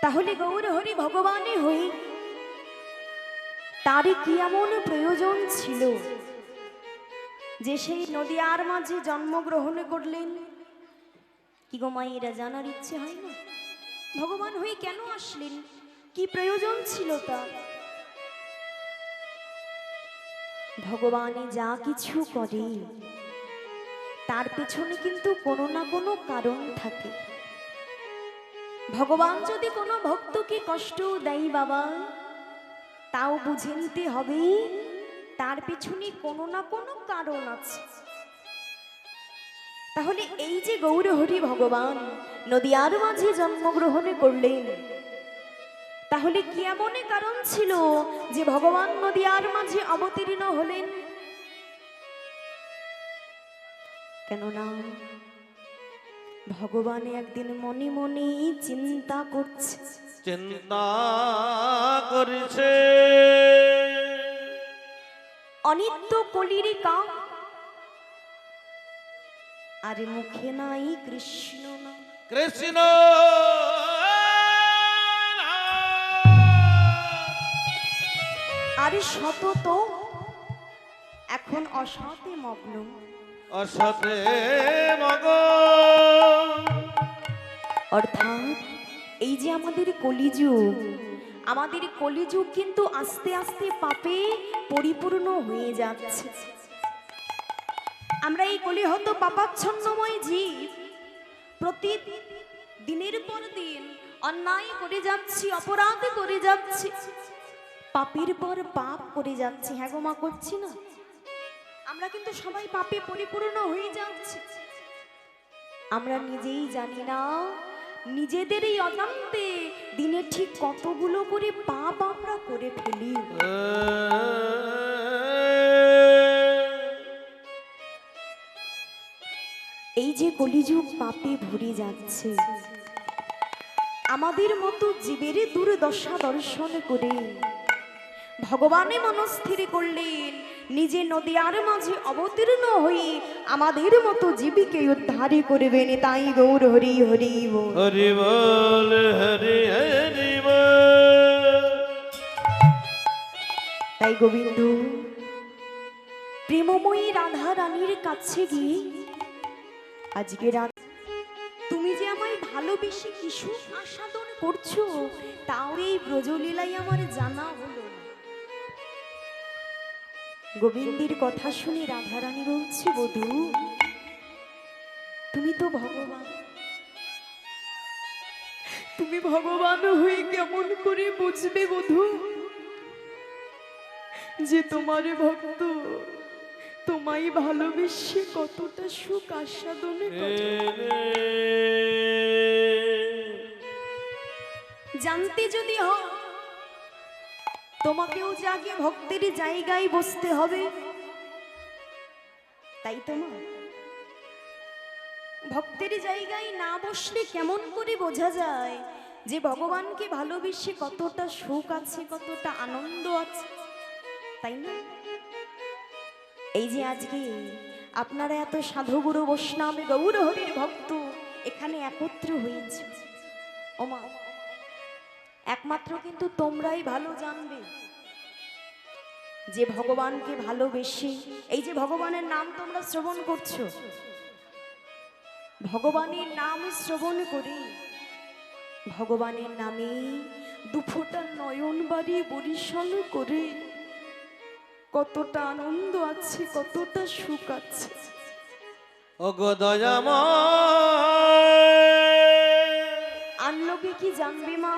তাহলে গৌর হরি ভগবানে হই তার কি এমন প্রয়োজন ছিল যে সেই নদিয়ার মাঝে জন্মগ্রহণ করলেন? কি গো মায়েরা, জানার ইচ্ছে হয় না ভগবান হয়ে কেন আসলেন, কি প্রয়োজন ছিল তার? ভগবানে যা কিছু করে তার পেছনে কিন্তু কোনো না কোনো কারণ থাকে। ভগবান যদি কোনো ভক্তকে কষ্ট দেয় বাবা, তাও বুঝে নিতে হবে তার পেছনে কোনো না কোনো কারণ আছে। তাহলে এই যে গৌর হরি ভগবান নদিয়ার মাঝে জন্মগ্রহণ করলেন, তাহলে কি এমন কারণ ছিল যে ভগবান নদিয়ার মাঝে অবতীর্ণ হলেন? কেননা ভগবান একদিন মনে মনে চিন্তা করছে, চিন্তা করেছে অনিত্য কলির কাম, আর মুখে নাই কৃষ্ণ নাম। কৃষ্ণ আর সতত এখন অসতে মগ্ন, অসতে মগ। অর্থাৎ এই যে আমাদের কলিযুগ, আমাদের কলিযুগ কিন্তু আস্তে আস্তে পাপে পরিপূর্ণ হয়ে যাচ্ছে। আমরা এই কলিহত পাপাচ্ছন্নময় জীব প্রতি দিনের পর দিন অন্যায় করে যাচ্ছি, অপরাধ করে যাচ্ছি, পাপের পর পাপ করে যাচ্ছি। হ্যাঁ গো মা, করছি না? আমরা কিন্তু সবাই পাপে পরিপূর্ণ হয়ে যাচ্ছি। আমরা নিজেই জানি না নিজেদের এই অজান্তে দিনে ঠিক কতগুলো করে পাপ আমরা করে ফেলি। এই যে কলিযুগ পাপে ভরে যাচ্ছে, আমাদের মতো জীবের দুর্দশা দর্শন করে ভগবানে মনস্থির করলেন নিজে নদিয়ার মাঝে অবতীর্ণ হয়ে আমাদের মতো জীবীকে উদ্ধার করবেন। তাই গৌর হরি হরি বল, হরি বল, হরি হরি বল। তাই গোবিন্দ প্রেমময়ী রাধা রানীর কাছে গিয়ে আজকে রাত তুমি যে আমায় ভালোবেসে কিছু আস্বাদন করছো, তাও এই ব্রজলীলাই আমার জানা হলো না। গোবিন্দের কথা শুনে রাধারানী বলছে, বধূ তুমি তো ভগবান, তুমি ভগবান হয়ে কেমন করে বুঝবে বধূ যে তোমার ভক্ত তোমায় ভালোবেসে কতটা সুখ আস্বাদনে করে? জানতে যদি হয় তোমাকেও যে আগে ভক্তের জায়গায় বসতে হবে, তাই তো না? ভক্তের জায়গায় না বসলে কেমন করে বোঝা যায় যে ভগবানকে ভালোবেসে কতটা সুখ আছে, কতটা আনন্দ আছে, তাই না? এই যে আজকে আপনারা এত সাধুগুরু বৈষ্ণব গৌর হরির ভক্ত এখানে একত্র হয়েছে, ওমা একমাত্র কিন্তু তোমরাই ভালো জানবে যে ভগবানকে ভালোবেসে এই যে ভগবানের নাম তোমরা শ্রবণ করছো, ভগবানের নাম শ্রবণ করে ভগবানের নামে দুফোঁটা নয়ন বাড়ি বরিশাল করে কতটা আনন্দ আছে, কতটা সুখ আছে। ওগো দয়াময়, আর লোকে কি জানবে মা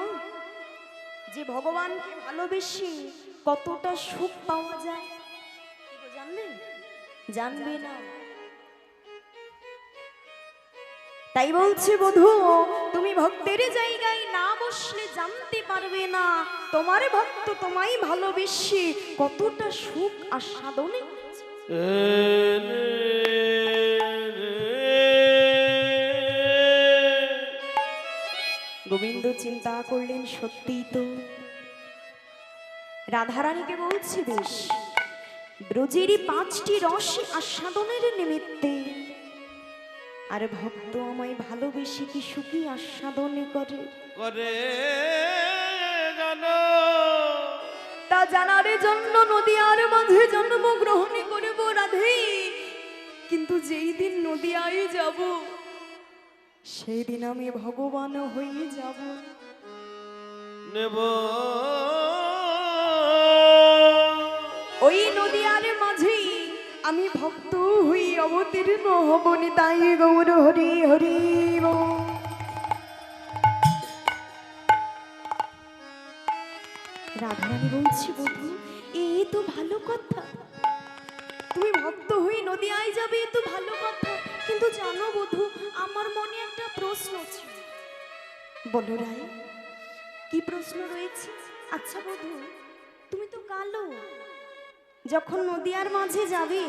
যে ভগবানকে ভালোবেসে কতটা সুখ পাওয়া যায়? জানবে? জানবে না। তাই বলছে বধূ, তুমি ভক্তের জায়গায় না বসলে জানতে পারবে না তোমার ভক্ত তোমায় ভালোবেসে কতটা সুখ আস্বাদনে। গোবিন্দ চিন্তা করলেন, সত্যিই তো রাধারানীকে বলছে, বেশ ব্রজেরই 5টি রস আস্বাদনের নিমিত্তে আর ভক্ত আমায় ভালোবেসে কি সুখী আস্বাদনে করে করে জানো তা জানার জন্য নদিয়ার মাঝে জন্মগ্রহণ করব রাধে। কিন্তু যেই দিন নদিয়ায় যাব সেই দিন আমি ভগবান হয়ে যাব। নেব ওই নদিয়ার মাঝে আমি ভক্ত হই অবতীর্ণ হব নিতাই গৌর হরি হরি বল। রাধারানী বলছি বধূ এই তো ভালো কথা, তুমি ভক্ত হয়ে নদিয়ায় যাবে এ তো ভালো কথা, কিন্তু জানো বধূ আমার মনে একটা প্রশ্ন ছিল। বলো রায় কি প্রশ্ন রয়েছে? আচ্ছা বধূ তুমি তো কালো, যখন নদিয়ার মাঝে যাবে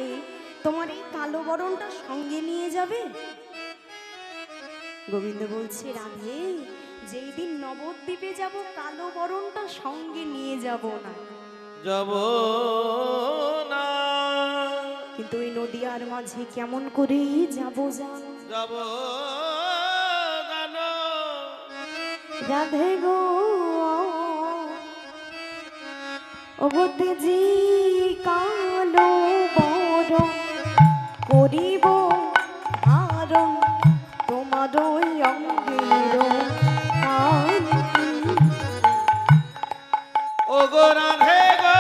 তোমার এই কালো বরণটা সঙ্গে নিয়ে যাবে? গোবিন্দ বলছে রাধে যেই দিন নবদ্বীপে যাব কালো বরণটা সঙ্গে নিয়ে যাব না, যাব না, কিন্তু ওই নদিয়ার মাঝে কেমন করে যাব জান? যাব জানো রাধে গো অবতে জি কালো বরণ করিব ধারণ তোমার ওই অঙ্গের কান্তি। ও গো রাধে গো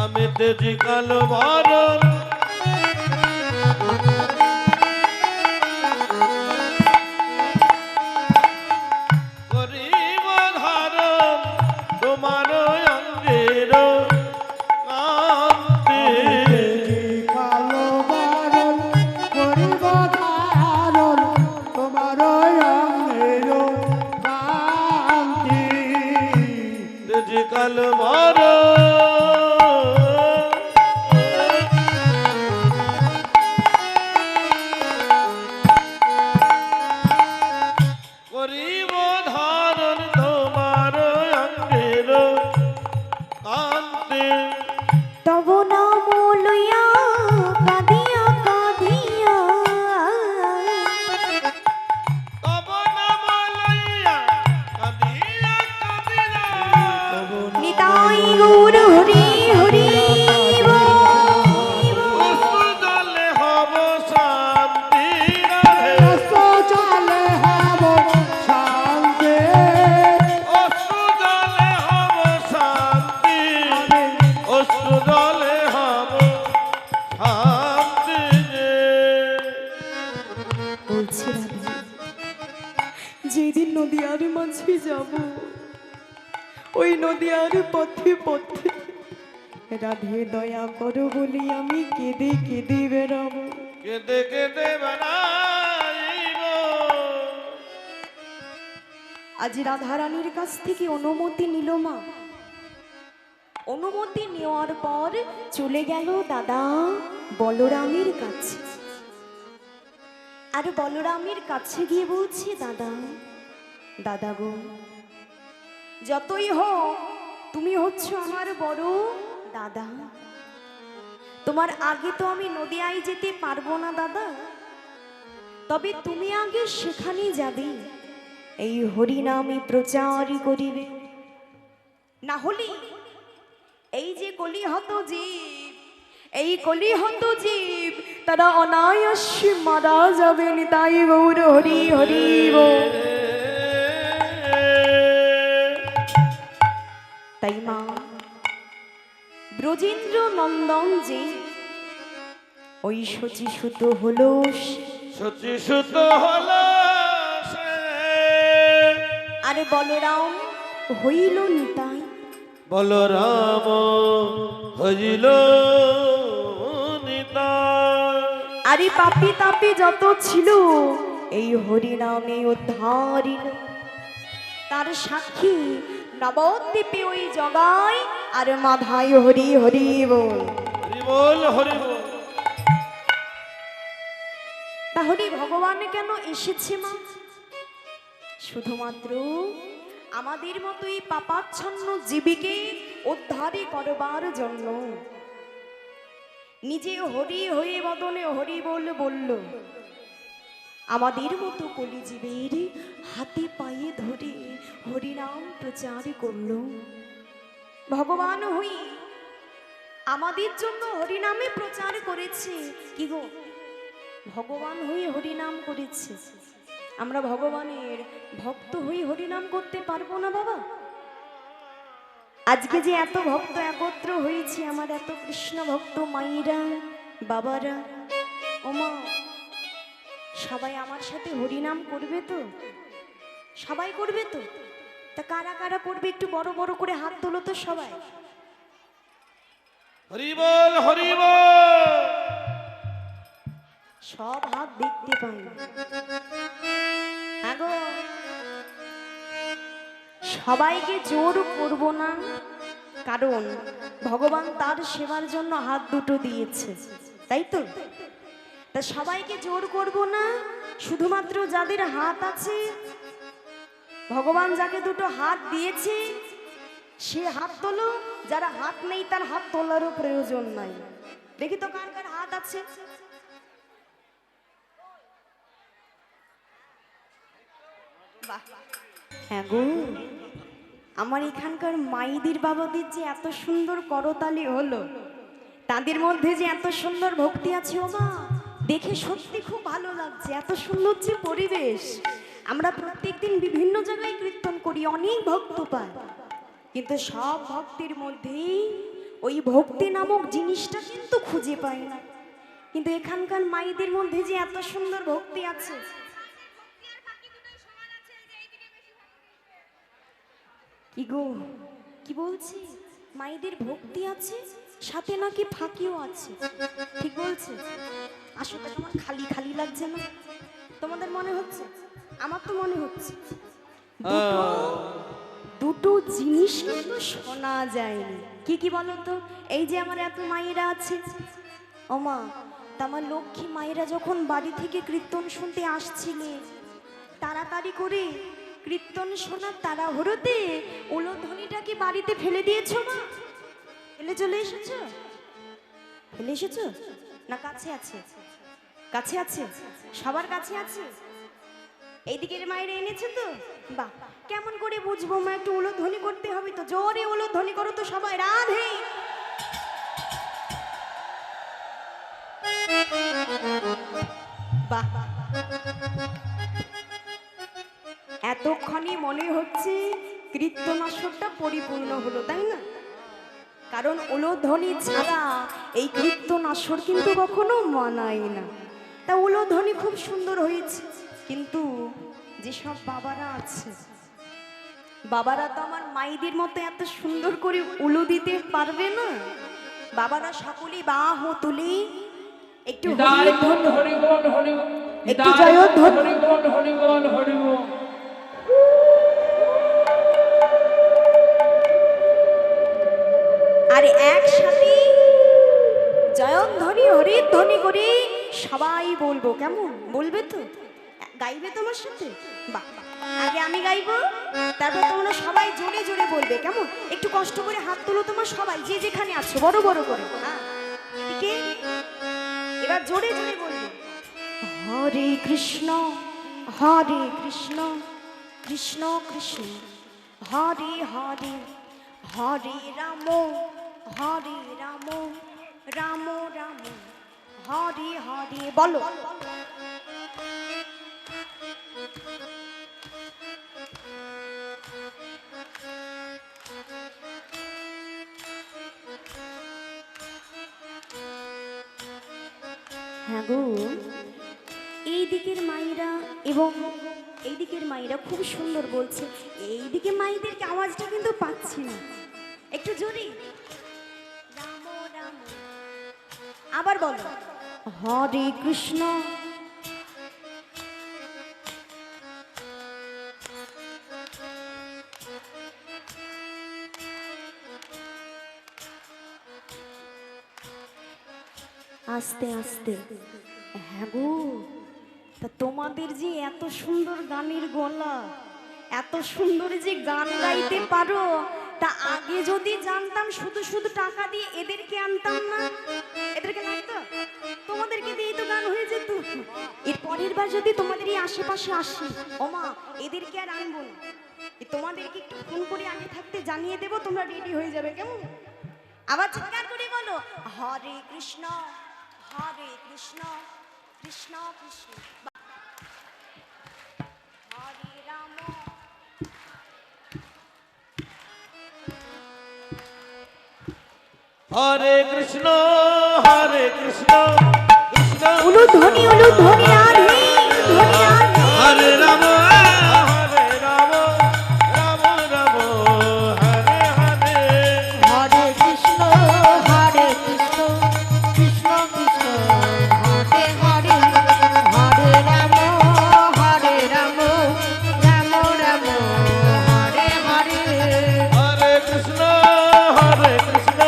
আমি তেজি কালো বরণ করিব ধারণ তোমার অঙ্গের কান্তি। কালো বারণ করিব ধারণ তোমার অঙ্গের কান্তি। তেজি কালো বরণ করিব ধারণ তোমার অঙ্গের কান্তি। তব নাম লইয়া কাঁদিয়া কাঁদিয়া তব নাম লইয়া কাঁদিয়া কাঁদিয়া নিতাই গৌর হরি হরি অশ্রু জলে হব শান্তি রাধে। চলে হব শান্তি। অশ্রু জলে হব শান্তি, অশ্রু জলে হব শান্তি। বলছি রাধে যেদিন নদিয়ার মাঝে যাব ওই নদিয়ার পথে পথে রাধে দয়া করো বলি আমি কেঁদে কেঁদে বেড়াবো। কেঁদে কেঁদে বেড়াইব আজ রাধারানীর কাছ থেকে অনুমতি নিল মা। অনুমতি নেওয়ার পর চলে গেল দাদা বলরামের কাছে। আর বলরামের কাছে গিয়ে বলছে দাদা দাদা গো যতই হোক তুমি হচ্ছ আমার বড় দাদা, তোমার আগে তো আমি নদিয়ায় যেতে পারবো না দাদা, তবে তুমি আগে সেখানে যাবে এই হরিনামে প্রচার করিবে, না হলে এই যে কলিহত জীব এই কলিহত জীব তারা অনায়াসে মারা যাবে। নিতাই গৌর হরি হরি বল। তাই মা ব্রজেন্দ্র নন্দন যে ওই শচীসুত হলো শচীসুত হলো সে, আরে বলরাম হইল নিতাই। বলরাম হইল নিতাই। আরে পাপি তাপি যত ছিল এই হরিনামে উদ্ধারিল, তার সাক্ষী নবদ্বীপে ওই জগায় আর মাধায় হরি হরি বল। হরি বল হরি বল। তাহলে ভগবান কেন এসেছে মা? শুধুমাত্র আমাদের মতো এই পাপাচ্ছন্ন জীবীকে উদ্ধারে করবার জন্য। নিজে হরি হয়ে বদনে হরি বলল, আমাদের মতো কলিজীবের হাতে পায়ে ধরে হরিনাম প্রচার করল। ভগবান হই আমাদের জন্য হরিনামে প্রচার করেছে। কি গো, ভগবান হয়ে হরিনাম করেছে, আমরা ভগবানের ভক্ত হয়ে হরিনাম করতে পারবো না বাবা? আজকে যে এত ভক্ত একত্র হয়েছে, আমার এত কৃষ্ণ ভক্ত মায়েরা বাবারা, ওমা, সবাই আমার সাথে হরিনাম করবে তো? সবাই করবে তো? তা কারা কারা করবে একটু বড় বড় করে হাত তোলো তো সবাই। হরি বল, হরি বল। সব হাত দেখতে পাই না। আগো, সবাইকে জোর করব না, কারণ ভগবান তার সেবার জন্য হাত দুটো দিয়েছে, তাই তো? তা সবাইকে জোর করব না, শুধুমাত্র যাদের হাত আছে, ভগবান যাকে দুটো হাত দিয়েছে সে হাত তোলো, যারা হাত নেই তার হাত তোলারও প্রয়োজন নাই। দেখি তো কার কার হাত আছে। হ্যাঁ গো, আমার এখানকার মাইদির বাবাদের যে এত সুন্দর করতালি হলো, তাদের মধ্যে যে এত সুন্দর ভক্তি আছে, ও মা, দেখে সত্যি খুব ভালো লাগছে। এত সুন্দর যে পরিবেশ। আমরা প্রত্যেকদিন বিভিন্ন জায়গায় কীর্তন করি, অনেক ভক্ত পাই, কিন্তু সব ভক্তির মধ্যেই ওই ভক্তি নামক জিনিসটা কিন্তু খুঁজে পাই না। কিন্তু এখানকার মাইদের মধ্যে যে এত সুন্দর ভক্তি আছে। কি গো, কি বলছি? মায়েদের ভক্তি আছে, সাথে নাকি ফাঁকিও আছে, ঠিক বলছে? আসলে তোমার খালি খালি লাগছে না? তোমাদের মনে হচ্ছে? আমার তো মনে হচ্ছে দুটো জিনিস কিন্তু শোনা যায়নি। কি কি বলো তো? এই যে আমার এত মায়েরা আছে, ওমা, তা আমার লক্ষ্মী মায়েরা যখন বাড়ি থেকে কীর্তন শুনতে আসছিলে, তাড়াতাড়ি করে কীর্তন শোনার তাড়াহুড়োতে উলোধ্বনিটা কি বাড়িতে ফেলে দিয়েছো মা? ফেলে চলে এসেছো? ফেলে এসেছো না কাছে আছে? কাছে আছে, সবার কাছে আছে। এইদিকের মায়েরা এনেছে তো? বাহ, কেমন করে বুঝবো মা? একটু উলোধ্বনি করতে হবে তো, জোরে উলোধ্বনি করো তো সবাই। রাধে। বাহ, এতক্ষণে মনে হচ্ছে কীর্তন আসরটা পরিপূর্ণ হলো, তাই না? কারণ উলোধ্বনি ছাড়া এই কীর্তন আসর কিন্তু কখনো মানায় না। তা উলোধ্বনি খুব সুন্দর হয়েছে, কিন্তু যেসব বাবারা আছে, বাবারা তো আমার মাইদের মতো এত সুন্দর করে উলু দিতে পারবে না। বাবারা সকলেই বাহ তুলে একটু একটু জয়ধ্বনি, আর একসাথে জয়ধ্বনি হরিধ্বনি করে সবাই বলবো। কেমন বলবে তো? গাইবে তোমার সাথে? বাহ, আগে আমি গাইবো, তারপর তোমরা সবাই জোরে জোরে বলবে। কেমন? একটু কষ্ট করে হাত তোলো তোমার সবাই, যে যেখানে আছো, বড় বড় করে। হ্যাঁ, এদিকে এবার জোরে জোরে বলবে। হরে কৃষ্ণ কৃষ্ণ কৃষ্ণ হরে হরে, হরে রাম রাম রাম হরে হরে। বলো। হ্যাঁ গো, এই দিকের মায়েরা এবং এই দিকের মায়েরা খুব সুন্দর বলছে। এই দিকে মায়েদেরকে আওয়াজটা কিন্তু পাচ্ছি না, একটু জোরে। রাম রাম, আবার বলো। হরে কৃষ্ণ আস্তে আস্তে। হ্যাঁ গো, তা তোমাদের যে এত সুন্দর গানের গলা, এত সুন্দর যে গান গাইতে পারো, তা আগে যদি জানতাম শুধু শুধু টাকা দিয়ে এদেরকে আনতাম না। এদেরকে লাগতো, তোমাদেরকে দিয়েই তো গান হয়ে যেত। এর পরের বার যদি তোমাদের এই আশেপাশে আসি, ওমা এদেরকে আর আনবো না, তোমাদেরকে একটু ফোন করে আগে থাকতে জানিয়ে দেবো, তোমরা রেডি হয়ে যাবে, কেমন? আবার চিৎকার করে বলো, হরে কৃষ্ণ কৃষ্ণ কৃষ্ণ হরে রাম। হরে কৃষ্ণ কৃষ্ণ উলুধ্বনি রাধে, ধ্বনি রাধে। হরে রাম রাম রাম হরে হরে। হরে কৃষ্ণ কৃষ্ণ কৃষ্ণ হরে হরে, হরে রাম রাম রাম হরে হরে। হরে কৃষ্ণ কৃষ্ণ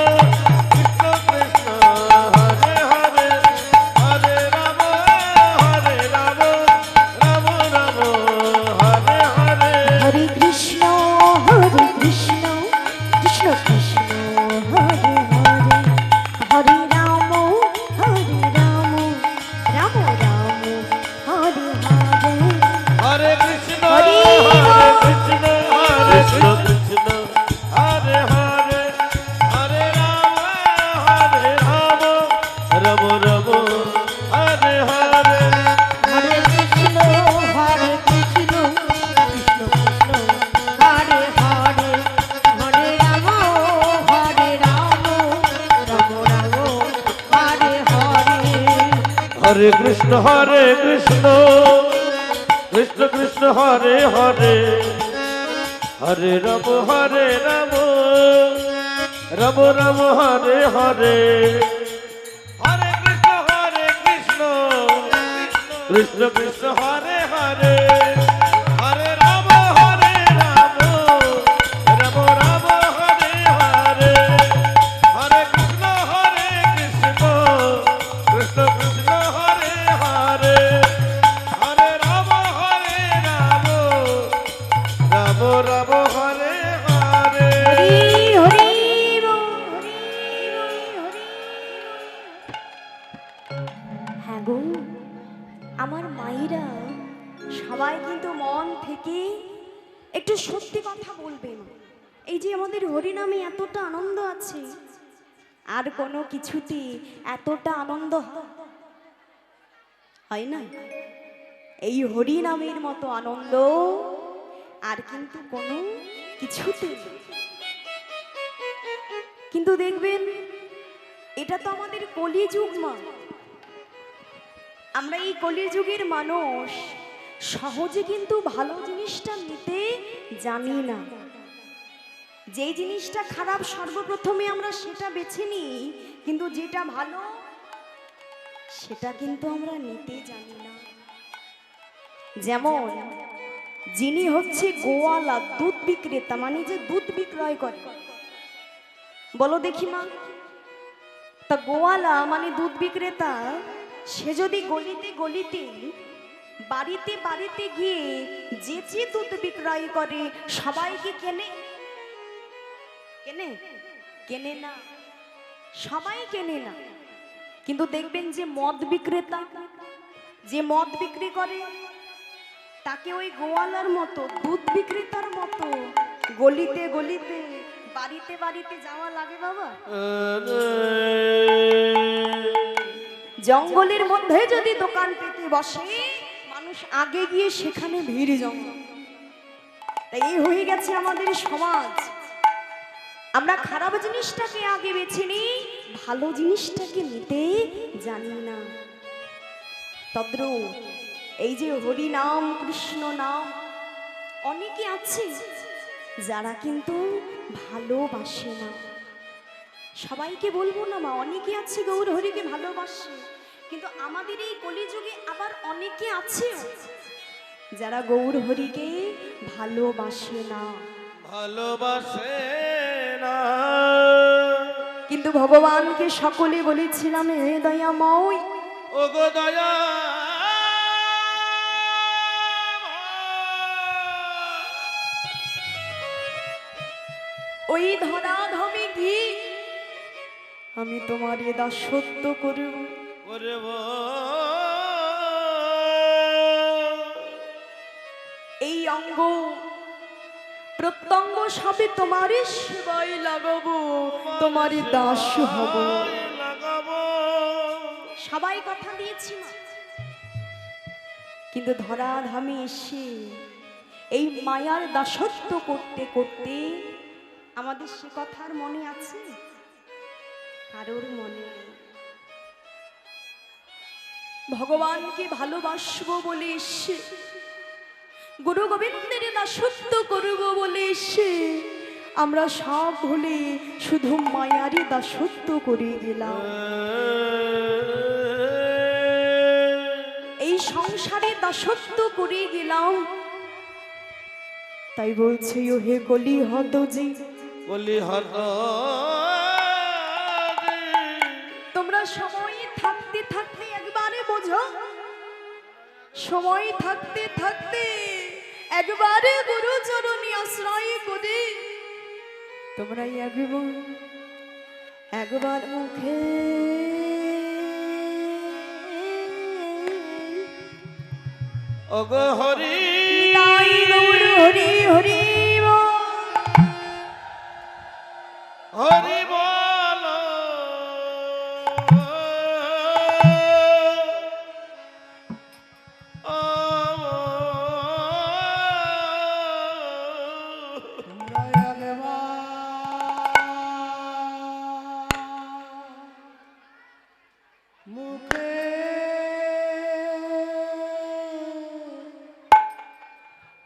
কৃষ্ণ কৃষ্ণ হরে হরে। হরে রাম রাম রাম হরে হরে। হরে কৃষ্ণ কৃষ্ণ কৃষ্ণ হরে হরে, হরে রাম রাম রাম হরে হরে। হরে কৃষ্ণ হরে কৃষ্ণ কৃষ্ণ কৃষ্ণ হরে হরে। হরে রাম রাম রাম হরে হরে। হরে কৃষ্ণ কৃষ্ণ কৃষ্ণ হরে হরে, হরে রাম রাম রাম হরে হরে। হরে কৃষ্ণ কৃষ্ণ কৃষ্ণ কৃষ্ণ হরে হরে। হরে রাম রাম রাম হরে হরে। হরে কৃষ্ণ কৃষ্ণ কৃষ্ণ হরে হরে। হরে রাম রাম রাম হরে হরে। হরে কৃষ্ণ কৃষ্ণ কৃষ্ণ হরে হরে। হরে রাম রাম রাম হরে হরে। হরি হ্যাঁ গো, আমার মায়েরা সবাই কিন্তু মন থেকে একটু সত্যি কথা বলবেন। এই যে আমাদের হরিনামে এতটা আনন্দ আছে, আর কোনো কিছুতে এতটা আনন্দ হয় না। এই হরিনামের মতো আনন্দ আর কিন্তু কোনো কিছুতে নেই। কিন্তু দেখবেন, এটা তো আমাদের কলিযুগ মা। আমরা এই কলিযুগের মানুষ সহজে কিন্তু ভালো জিনিসটা নিতে জানি না। যে জিনিসটা খারাপ সর্বপ্রথমে আমরা সেটা বেছে নিই, কিন্তু যেটা ভালো সেটা কিন্তু আমরা নিতে জানি না। যেমন যিনি হচ্ছে গোয়ালা, দুধ বিক্রেতা, মানে যে দুধ বিক্রয় করে, বলো দেখি মা, তা গোয়ালা মানে দুধ বিক্রেতা, সে যদি গলিতে গলিতে বাড়িতে বাড়িতে গিয়ে যে দুধ বিক্রয় করে সবাইকে কেনে কেনে কেনে না, সবাই কেনে না। কিন্তু দেখবেন যে মদ বিক্রেতা, যে মদ বিক্রি করে, তাকে ওই গোয়ালার মতো, দুধ বিক্রেতার মতো গলিতে গলিতে বাড়িতে বাড়িতে যাওয়া লাগে বাবা। জঙ্গলের মধ্যে যদি দোকান পেতে বসে, মানুষ আগে গিয়ে সেখানে ভিড় জঙ্গল। তাই এই হয়ে গেছে আমাদের সমাজ। আমরা খারাপ জিনিসটাকে আগে বেছে নিই, ভালো জিনিসটাকে নিতে জানি না। তদ্রূপ এই যে হরি নাম, কৃষ্ণ নাম, অনেকে আছে যারা কিন্তু ভালোবাসে না। সবাইকে বলবো না মা, অনেকে আছে গৌর হরিকে ভালোবাসে, কিন্তু আমাদের এই কলিযুগে আবার অনেকে আছে যারা গৌর হরিকে ভালোবাসে না, ভালোবাসে না। কিন্তু ভগবানকে সকলে বলেছিলাম, হে দয়াময়, ও গো দয়া ওই ধরাধামে গিয়ে আমি তোমার এ দাসত্ব করব। ওরে এই অঙ্গ প্রত্যঙ্গ সবে তোমার সেবায় লাগাবো, তোমার দাস হব। লাগাবো। সবাই কথা দিয়েছি মা, কিন্তু ধরাধামে এসে এই মায়ার দাসত্ব করতে করতে আমাদের সে কথার মনে আছে? কারোর মনে নেই। ভগবানকে ভালোবাসবো বলে এসে, গুরু গোবিন্দের দাসত্ব করব বলে এসে আমরা সব ভুলে শুধু মায়ারই দাসত্ব করে গেলাম। এই সংসারে দাসত্ব করে গেলাম। তাই বলছে ও হে কলি হতজি, বলি হত তোমরা সময় থাকতে থাকতে একবারে বোঝো, সময় থাকতে থাকতে একবারে গুরু চরণে আশ্রয় করে তোমরা একবার মুখে অগ হরি তাই গৌর হরি হরি হরি বল মুখে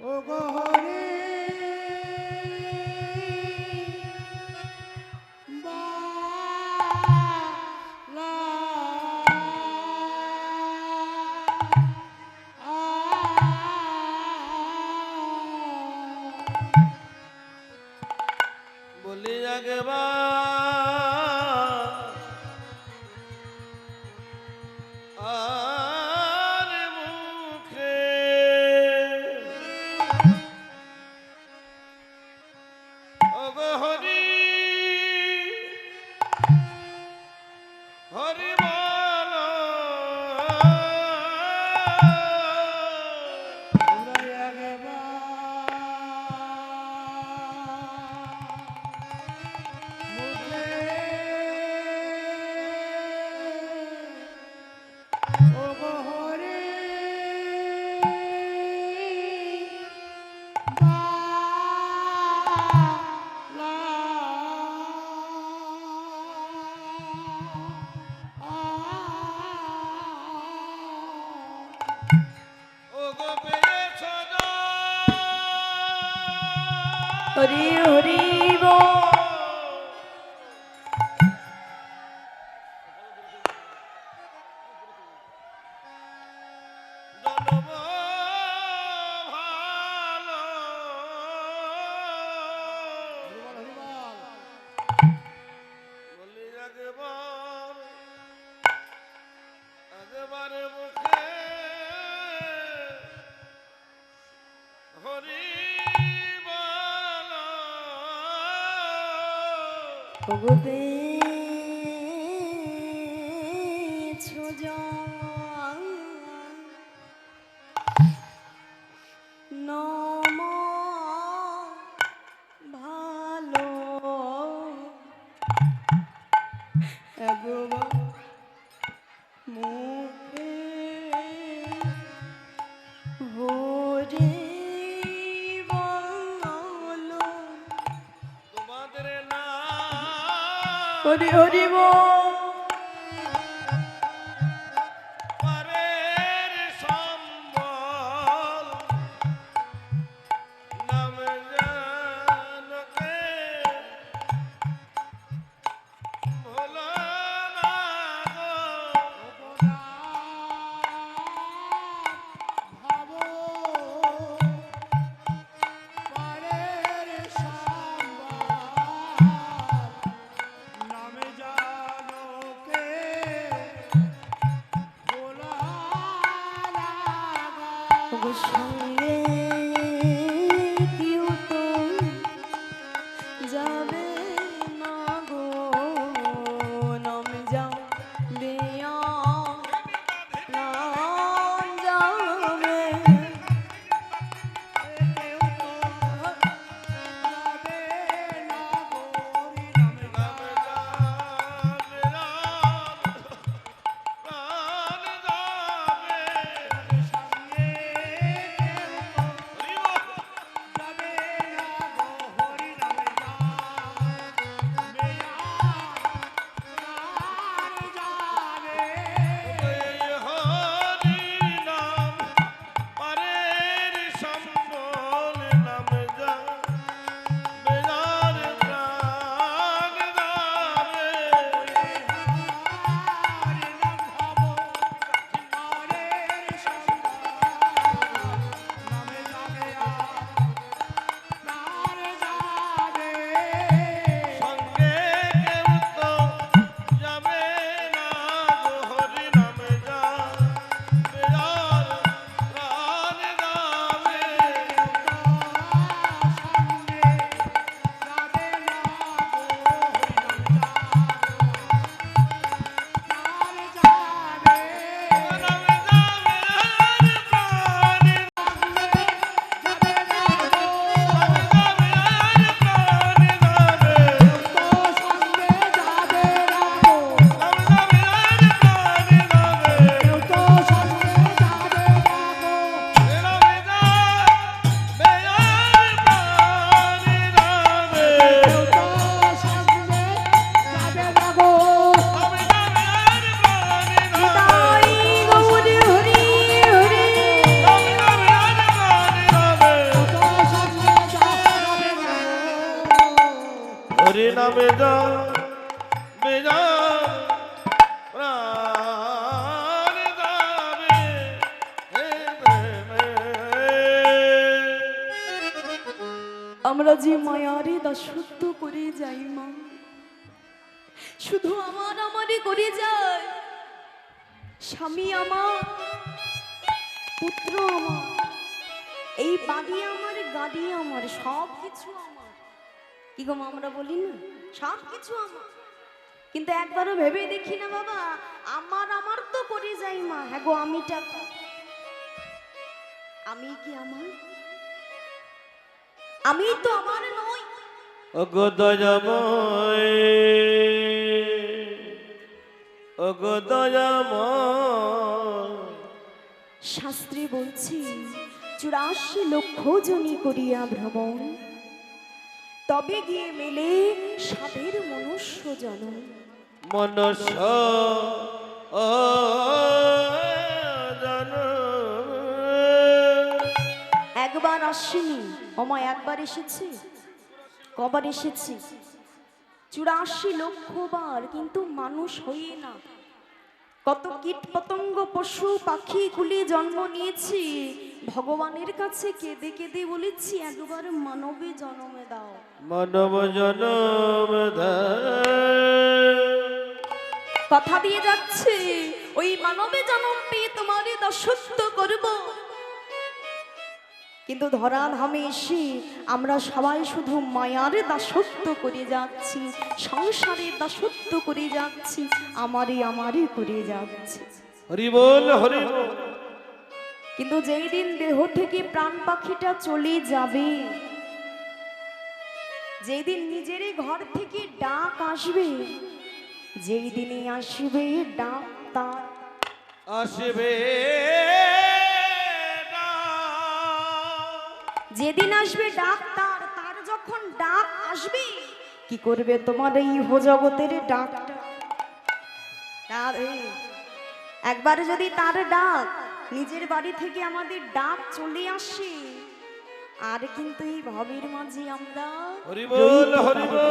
ও গহরে বলি একবার আর মুখে অগ হরি হরি বল হরি হরি বল। ভগবে নম ভালো একবার মুখে হরি বলো, তোমাদের না হরি হরি বল। পরের সম্বল নাম জানকে ভোলো না গো। নামে জানো যাবে না গো নাম যাবে নাম যাবে কেউ তো যাবে না গরি নাম নামে যাবে প্রাণ যাবে সঙ্গে কেউ তো হরি বল। যাবে না গো হরি নামে যাবে আর যাবে এই হরি নাম পরের সম্বল নামে যাবে আর প্রাণ যাবে হরি নাম ভাবো হরের সম্মান নামে যাবে আর যাবে সঙ্গে কেউ তো যাবে না গো হরি নামে যাবে আর প্রাণ যাবে নামে যাবে আর প্রাণ নামে যাবে আর প্রাণ যাবে নামে যাবে আর প্রাণ যাবে নামে যাবে আর হরি নামে যা বেজা প্রাণ যাবে আমরা যে মায়ারে দাসত্ব করে যাই মা, শুধু আমারই করে যায়। স্বামী আমার, পুত্র আমার, এই বাড়ি আমার, গাড়ি আমার, সব কিছু আমার। কি গো মা, আমরা বলি না সব কিছু আমার, কিন্তু একবারও ভেবে দেখি না বাবা আমার তো করে যাই মা। হ্যাঁ গো, আমিটা আমি কি আমার? আমি তো আমার নই। ওগো দয়াময় ওগো দয়াময় শাস্ত্রে বলছি 84 লক্ষ জনি করিয়া ভ্রমণ, তবে গিয়ে মেলে সাধের মনুষ্য জনম। মনস্য জন একবার আসেনি ওমা, একবার এসেছে। কবার এসেছে? 84 লক্ষ বার, কিন্তু মানুষ হয়ে না। কত কীট পতঙ্গ পশু পাখি গুলি জন্ম নিয়েছি, ভগবানের কাছে কেঁদে কেঁদে বলেছি একবার মানবে জন্মে দাও। মানব জনম কথা দিয়ে যাচ্ছে ওই মানবে জন্ম পেয়ে তোমারই দাসত্ব করব। কিন্তু ধরাধামে এসে আমরা সবাই শুধু মায়ার দাসত্ব করে যাচ্ছি, সংসারের দাসত্ব করে যাচ্ছি, আমারই করে যাচ্ছি। হরি বল হরি বল। কিন্তু যেই দিন দেহ থেকে প্রাণ পাখিটা চলে যাবে, যেই দিন নিজেরই ঘর থেকে ডাক আসবে, যেই দিনে আসবে ডাক তার, আসবে যেদিন আসবে ডাক তার, তার যখন ডাক আসবে কি করবে তোমার এই জগতের ডাকটা? একবার যদি তার ডাক নিজের বাড়ি থেকে আমাদের ডাক চলে আসে, আর কিন্তু এই ভবের মাঝে আমরা হরি বল হরি বল।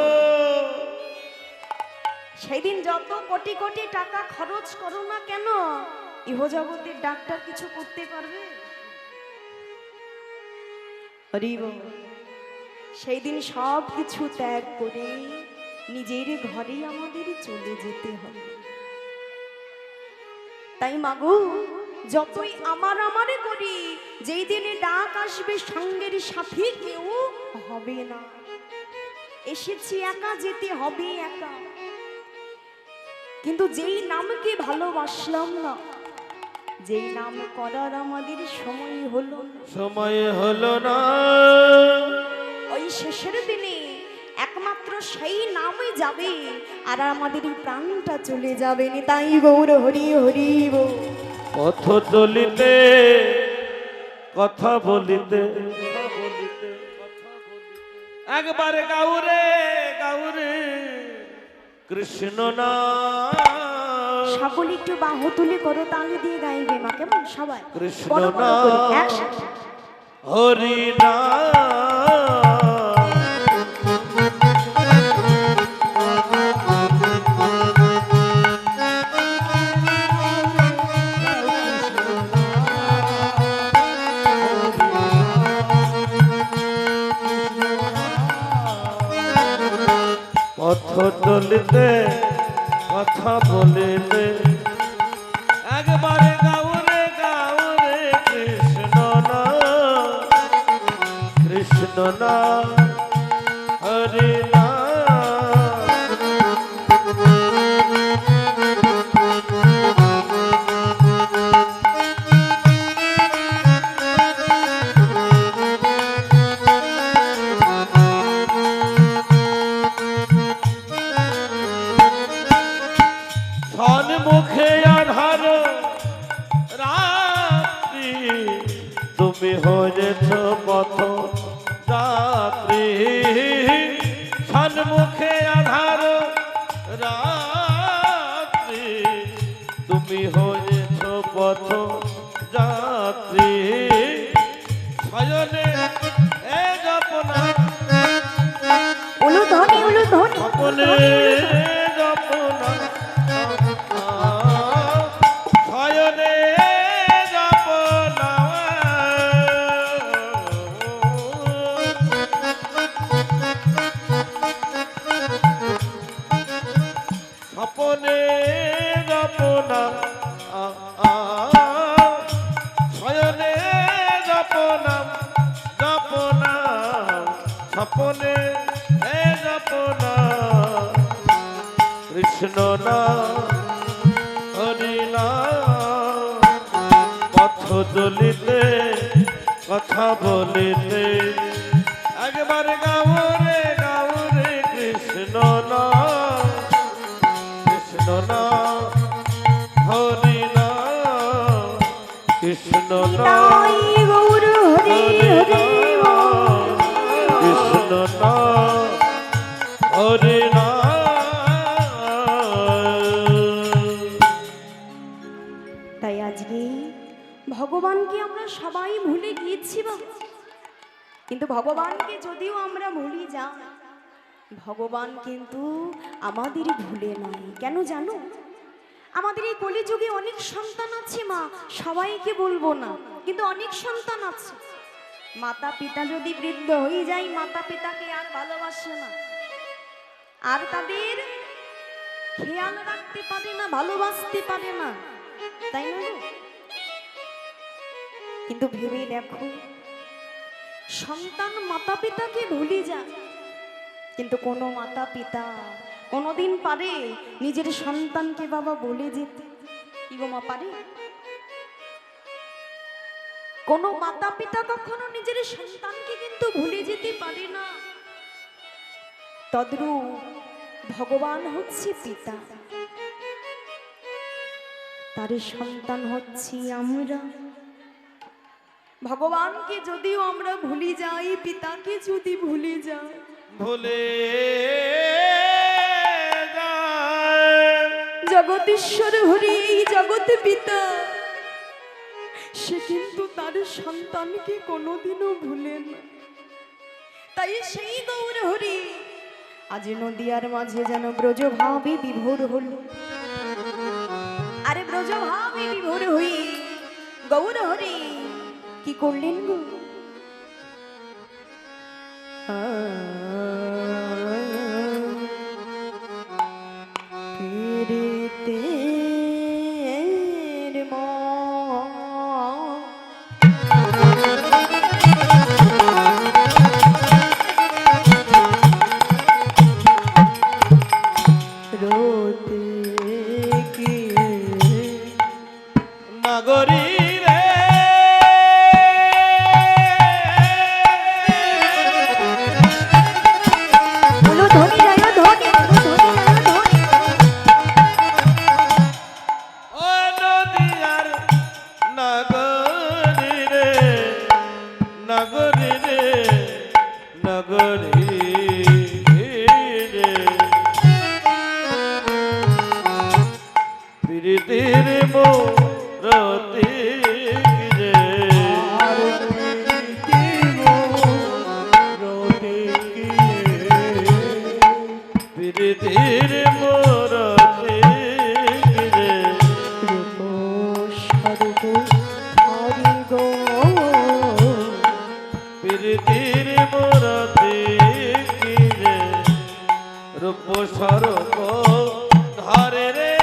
সেদিন যত কোটি কোটি টাকা খরচ করো না কেন, ইহজগতের ডাক্তার কিছু করতে পারবে? হরি বল। সেই দিন সব কিছু ত্যাগ করে নিজের ঘরে আমাদের চলে যেতে হবে। তাই মাগো, যতই আমারে করি, যেই দিনে ডাক আসবে সঙ্গের সাথে কেউ হবে না। এসেছি একা, যেতে হবে একা। কিন্তু যেই নামকে ভালোবাসলাম না, যেই নাম করার আমাদের সময় হলো না, সময় হলো না, ওই শেষের দিনে একমাত্র সেই নামই যাবে আর আমাদের এই প্রাণটা চলে যাবে। তাই গৌর হরি হরি বল। পথ চলিতে কথা বলিতে, একবার গাউরে গাউরে কৃষ্ণ নাম, সকলে একটু বাহু তুলে করো, তালি দিয়ে গাইবে মা, কেমন সবাই কৃষ্ণ বড় বড় করে, নাম। একসাথে। হরি নাম, পথ চলিতে কথা বলিতে, একবারে গাউরে গাউরে কৃষ্ণ নাম, কৃষ্ণ নাম, হরি নাম। সন্মুখে আধার রাত্রি, তুমি হয়েছ পথ যাত্রী। সন্মুখে আধার রাত্রি, তুমি হয়েছ পথ যাত্রী। শয়নে এ জপনা, উলুধ্বনি উলুধ্বনি স্বপনে জপনা, শয়নে জপনা, স্বপনে জপনা, শয়নে জপনা, জপনা, স্বপনে জপনা, কৃষ্ণ নাম, হরি নাম। পথ চলিতে কথা বলিতে, একবার গাউরে গাউরে কৃষ্ণ নাম, কৃষ্ণ নাম, হরি নাম, কৃষ্ণ নাম, তাই গৌর হরি হরি হরি বল। নাম, কৃষ্ণ নাম, হরি নাম। তাই আজকে ভগবানকে আমরা সবাই ভুলে গিয়েছি বাবা, কিন্তু ভগবানকে যদিও আমরা ভুলি যাই, ভগবান কিন্তু আমাদের ভুলে নাই। কেন জানো? আমাদের এই কলিযুগে অনেক সন্তান আছে মা, সবাইকে বলবো না, কিন্তু অনেক সন্তান আছে। মাতা পিতা যদি বৃদ্ধ হয়ে যায়, মাতা পিতাকে আর ভালোবাসে না, আর তাদের খেয়াল রাখতে পারে না, ভালোবাসতে পারে না, তাই না গো? কিন্তু ভেবে দেখো, সন্তান মাতা পিতাকে ভুলে যায়, কিন্তু কোনো মাতা পিতা কোনোদিন পারে নিজের সন্তানকে বাবা বলে যেতে? কি গো মা, পারে? কোনো মাতা পিতা কখনো নিজের সন্তানকে কিন্তু ভুলে যেতে পারে না। তদ্রূপ ভগবান হচ্ছে পিতা, তার সন্তান হচ্ছি আমরা। ভগবানকে যদিও আমরা ভুলে যাই, পিতাকে যদি ভুলে যাই, ভুলে যায়, জগদীশ্বর হরি এই জগৎ পিতা, সে কিন্তু তার সন্তানকে কোনোদিনও ভুলে না। তাই সেই গৌর হরি আজ নদিয়ার মাঝে যেন ব্রজভাবে বিভোর হলো। আরে ব্রজভাবে বিভোর হই গৌর হরি কি করলেন গো? পীড়িতের মন মোরতি রে আর প্রীতি মোরতে প্রীতির মোরতি রে রূপ স্বরূপ হরি গো প্রীতির মোরতি রে রূপ স্বরূপ ধারে রে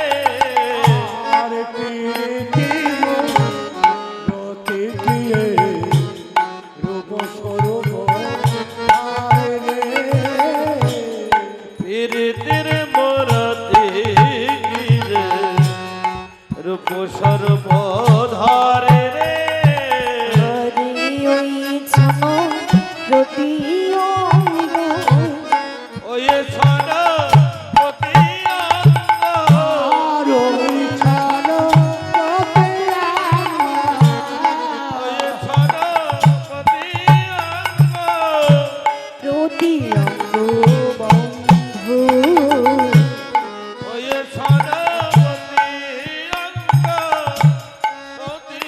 আর প্রীতি মোরতে রূপ স্বরূপ ধারে প্রীতির মোরতি রে রূপ স্বরূপ ধারে রে হরি ওই ছন প্রতি অঙ্গ ওই ছন পতি আর ওই ছাড়ো তবে ওই ছন পতি প্রতি অঙ্গ বন্ধু ওই ছন পতি পতি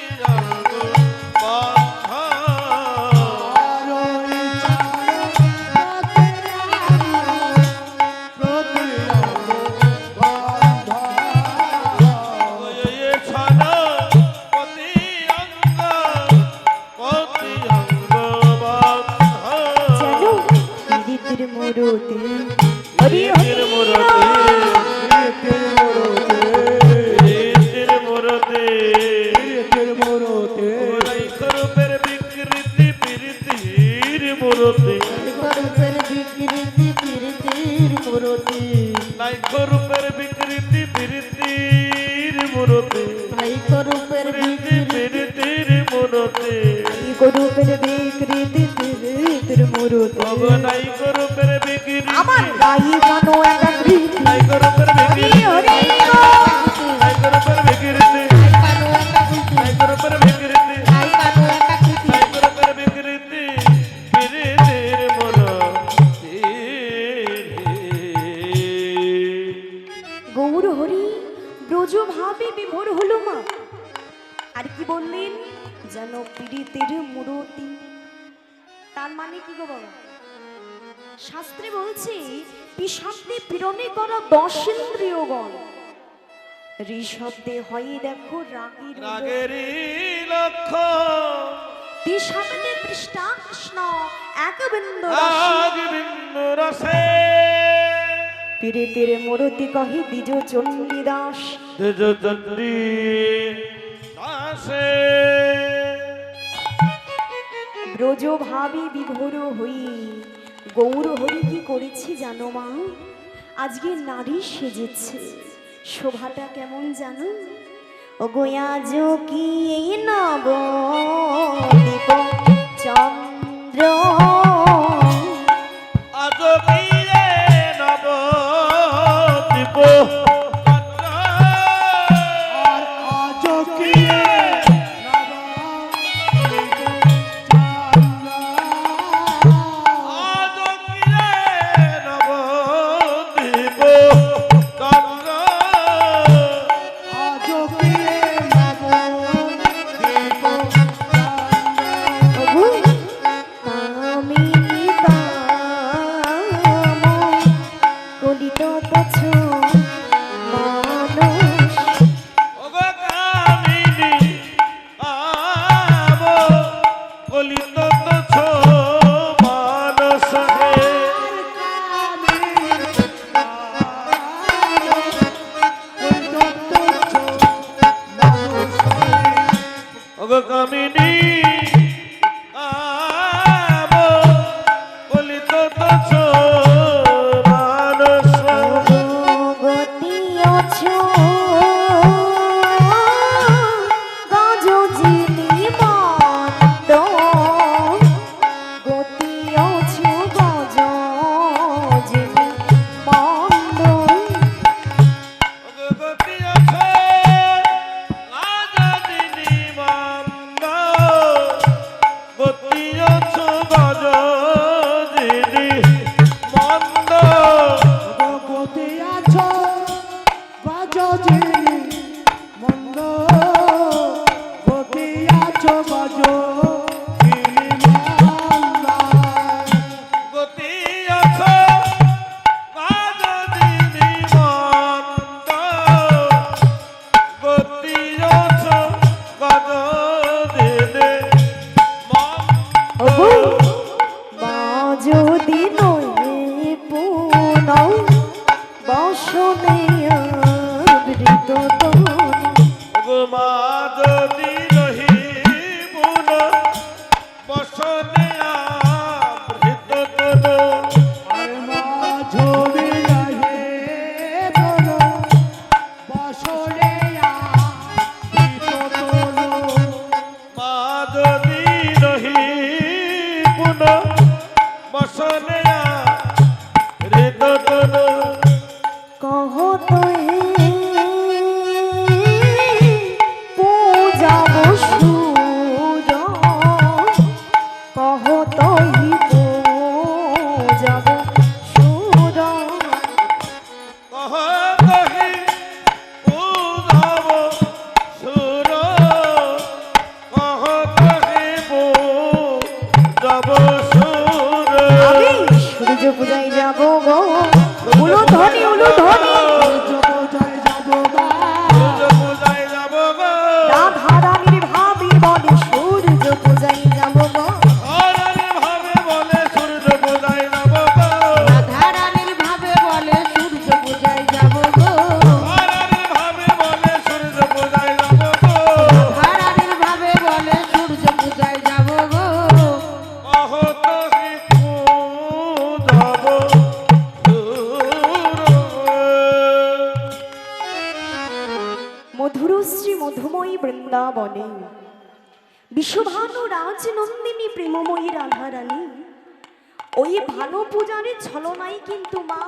বাধা আর ওই ছাড়ো প্রতি বাধা ওই ছন পতি পতি বাধা যেন পীড়িতের মরতে হরি হরি প্রীতির মোরতি প্রীতির মোরতি রূপের বিকৃতি প্রীতির মোরতি রূপের বিকৃতি পীড়িতের মরতে রূপের বিকৃতি প্রীতির মোরতি ভাই রূপের প্রীতির মোরতি রূপের বিকৃতি পীড়িতের মরতে নাই রূপের বিকৃতি আমার গাই গানো একটা কৃতি নাই রূপের হরি বিকৃতি হরি গো নাই রূপের বিকৃতি গানো একটা কৃতি নাই রূপের বিকৃতি গাই গানো একটা কৃতি নাই রূপের বিকৃতি প্রীতির মোরতি গৌর হরি ব্রজ ভাবে বিভোর হলো মা। আর কি বললেন? যেন পীড়িতের মূরতি। তার মানে কি গো বাবা? শাস্ত্রে বলছে বিষাব্দে পীড়নে করা 10 ইন্দ্রিয়গণ ঋষব্দে হয় দেখো রাগের উদয়। রাগেরই লক্ষ্য বিষাব্দে তৃষ্ণা কৃষ্ণ এক বিন্দু রাশি। রাগ বিন্দু রসে পীড়িতের মূরতি কহে দ্বিজ চণ্ডীদাস। তেজচন্দ্রী দাসে ব্রজ ভাবে বিভোর হই গৌর হরি কি করেছি জানো মা? আজকে নারী সেজেছে, শোভাটা কেমন জানো? ও গোয়াজ কি এই নব দীপ চন্দ্র আজ কিরে নবদ্বীপ আর আজ কি আজ কিরে নবদ্বীপ চন্দ্র আজ কি প্রভু নও বসনে আবৃত তনু গো মা যদি রহিবুন বসনে আবৃত তনু আর মা ঝোবে রহে বলো বসরে তোলো মা যদি রহিবুন বসনে আবৃত তনু কহ তোই পূজা বসুর কহ তোই পূজা বসুর কহ কহি উধব সুর কহ কহিব যাব সুর আমি সূর্য পূজায় যাব গো উলু ধ্বনি উলু ধ্বনি জয় যাবো গা সূর্য পূজায় যাব গো রাধা রানীর ভাবি বলে সূর্য পূজায় যাব গো হরণে ভাবে বলে সূর্য পূজায় যাব গো রাধা রানীর ভাবে বলে সূর্য পূজায় যাব গো হরণে ভাবে বলে সূর্য পূজায় যাব গো রাধা রানীর ভাবে বলে সূর্য পূজায় যাব গো কহ কহিব উধব সুর মধুরশ্রী মধুময়ী বৃন্দাবনে বিশ্বভানু রাজনন্দিনী প্রেমময়ী রাধারানী ওই ভানু পূজার ছলনাই কিন্তু মা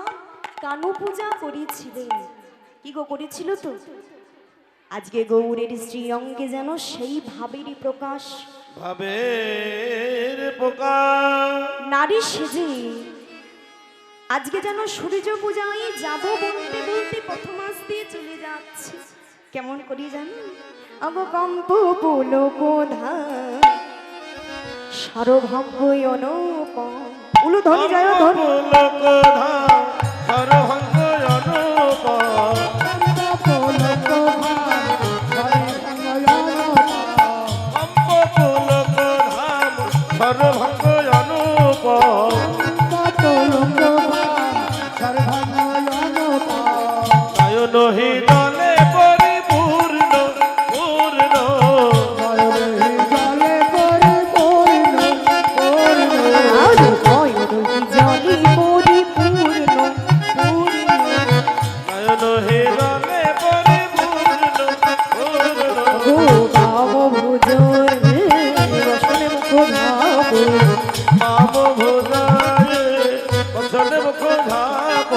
কানু পূজা করেছিলেন। কি গো করেছিল তো? আজকে গৌরের শ্রীঅঙ্গে যেন সেই ভাবেরই প্রকাশ। ভাবের পোকা নারী সেজে আজকে যেন সূর্য পূজায় যাব বলতে বলতে প্রথমাস দিয়ে চলে যাচ্ছে। কেমন করি জানো? অবকম্প পুলক সর্বভঙ্গ অনুপম উলু ধ্বনি জয় ধ্বনি সর্বভঙ্গ অনুপ পলক ভাই কম্প পুলক ধাম সর্বভঙ্গ অনুপ নয়ন হৃদলে পরিপূর্ণ পূর্ণ আর নয়নহি জলে পরিপূর্ণ পূর্ণ নয়ন হৃদলে পরিপূর্ণ পূর্ণ গো ভাব ভোজন রসনে মুখ ভাব মাম ভোজায় পছন্দ মুখ ধাপ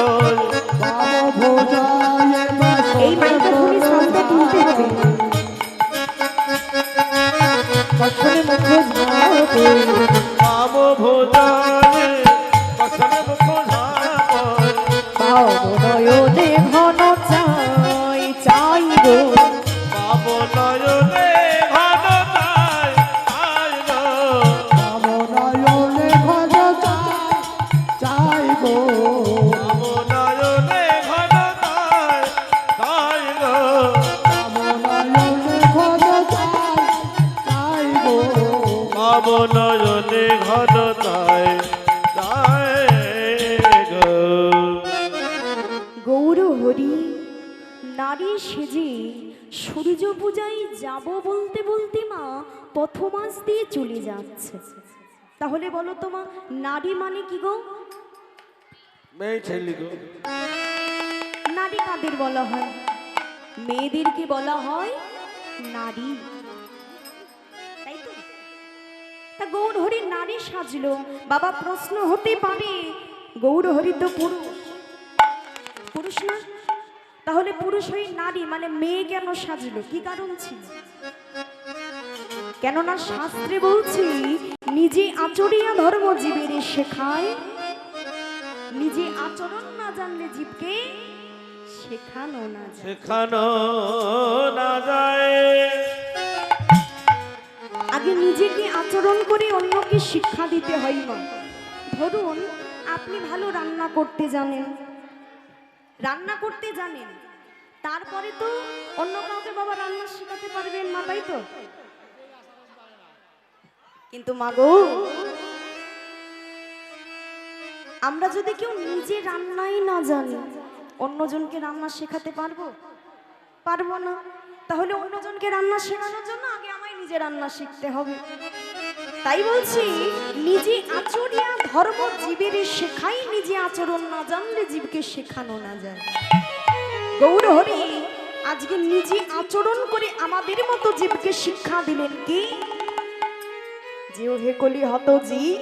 এই মাইকটা তুমি সামনে তুলতে হবে। রসনে মুখ ভাব মাম ভোজায় পছন্দ মুখ ধাপ ভাব নয়নে ঘন চাই চাই গো মাম নয়নে ঘন তাই আয় গো মাম নয়নে ঘন তাই গো মাম নয়নে ঘন তাই গো গৌর হরি নারী সেজে সূর্য পূজায় যাব বলতে বলতে মা প্রথমাস দিয়ে চলে যাচ্ছে। তাহলে বলো তো মা, নারী মানে কি গো? মেয়ে ছেলে গো নারী কাদের বলা হয়? মেয়েদেরকে বলা হয় নারী, তাই তো? তা গৌর হরি নারী সাজলো, বাবা প্রশ্ন হতে পারে গৌর হরি তো পুরুষ, পুরুষ না? তাহলে পুরুষ হয়ে নারী মানে মেয়ে কেন সাজলো? কি কারণ ছিল? কেননা শাস্ত্রে বলছি নিজে আচরিয়া ধর্ম জীবের শেখায়, নিজে আচরণ না জানলে জীবকে শেখানো না যায়। শেখানো না যায় আগে নিজেকে আচরণ করে অন্যকে শিক্ষা দিতে হয় মা। ধরুন আপনি ভালো রান্না করতে জানেন, তারপরে তো অন্য কাউকে বাবা রান্না শেখাতে পারবেন মা, তাই তো? কিন্তু মা গো, আমরা যদি কেউ নিজে রান্নাই না জানি, অন্যজনকে রান্না শেখাতে পারবো? পারবো না। তাহলে অন্যজনকে রান্না শেখানোর জন্য আগে আমায় নিজে রান্না শিখতে হবে। তাই বলছি, নিজে আচরিয়া ধর্ম জীবের শেখাই, নিজে আচরণ না জানলে জীবকে শেখানো না যায়। গৌর হরি আজকে নিজে আচরণ করে আমাদের মতো জীবকে শিক্ষা দিলেন কি, যে হে কলি হত জীব,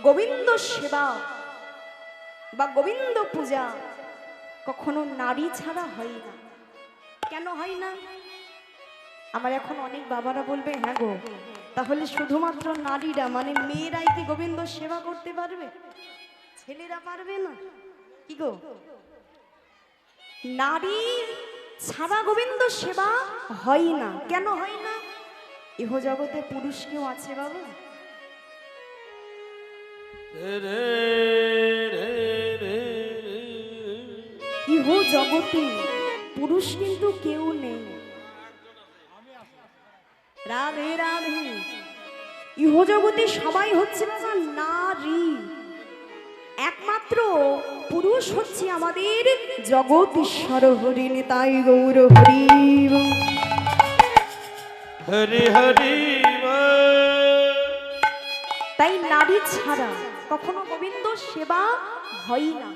গোবিন্দ সেবা বা গোবিন্দ পূজা কখনো নারী ছাড়া হয় না। কেন হয় না? আমার এখন অনেক বাবারা বলবে, হ্যাঁ গো, তাহলে শুধুমাত্র নারীরা মানে মেয়েরাই কি গোবিন্দ সেবা করতে পারবে, ছেলেরা পারবে না? কি গো, নারী ছাড়া গোবিন্দ সেবা হয় না। কেন হয় না? ইহ জগতে পুরুষ কেউ আছে বাবা? ইহ জগতে পুরুষ কিন্তু কেউ নেই। রাধে রাধে। ইহ জগতে সবাই হচ্ছে বাবা নারী, একমাত্র পুরুষ হচ্ছে আমাদের জগদীশ্বর হরি নিতাই গৌর হরি। হরি হরি তাই নারী ছাড়া কখনো গোবিন্দ সেবা হয় না।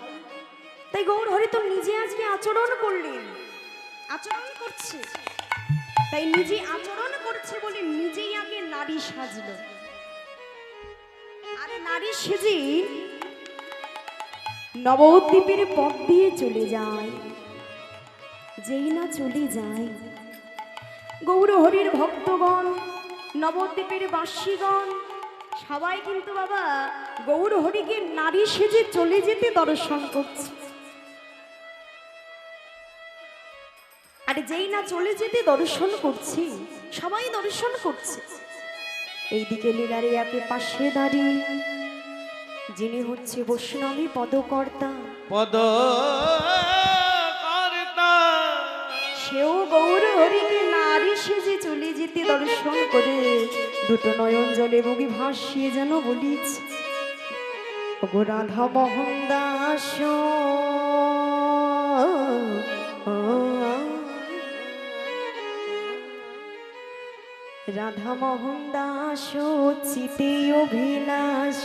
তাই গৌর হরি তো নিজে আজকে আচরণ করলেন, আচরণ করছে, তাই নিজে আচরণ করছে বলে নিজেই আগে নারী সাজলো। আরে নারী সেজে নবদ্বীপের পথ দিয়ে চলে যায়। যেই না চলে যায়, গৌর হরির ভক্তগণ, নবদ্বীপের বাসীগণ সবাই কিন্তু বাবা গৌর হরিকে নারী সেজে চলে যেতে দর্শন করছে। আরে যেই না চলে যেতে দর্শন করছি, সবাই দর্শন করছে, এইদিকে লীলারে একে পাশে দাঁড়িয়ে যিনি হচ্ছে বৈষ্ণবী পদকর্তা, সেও গৌর হরিকে নারী সেজে চলে যেতে দর্শন করে দুটো নয়ন জলে বগি ভাসিয়ে যেন বলিছ, ওগো রাধা মোহন দাস, রাধা মোহন দাস চিতে অভিলাষ।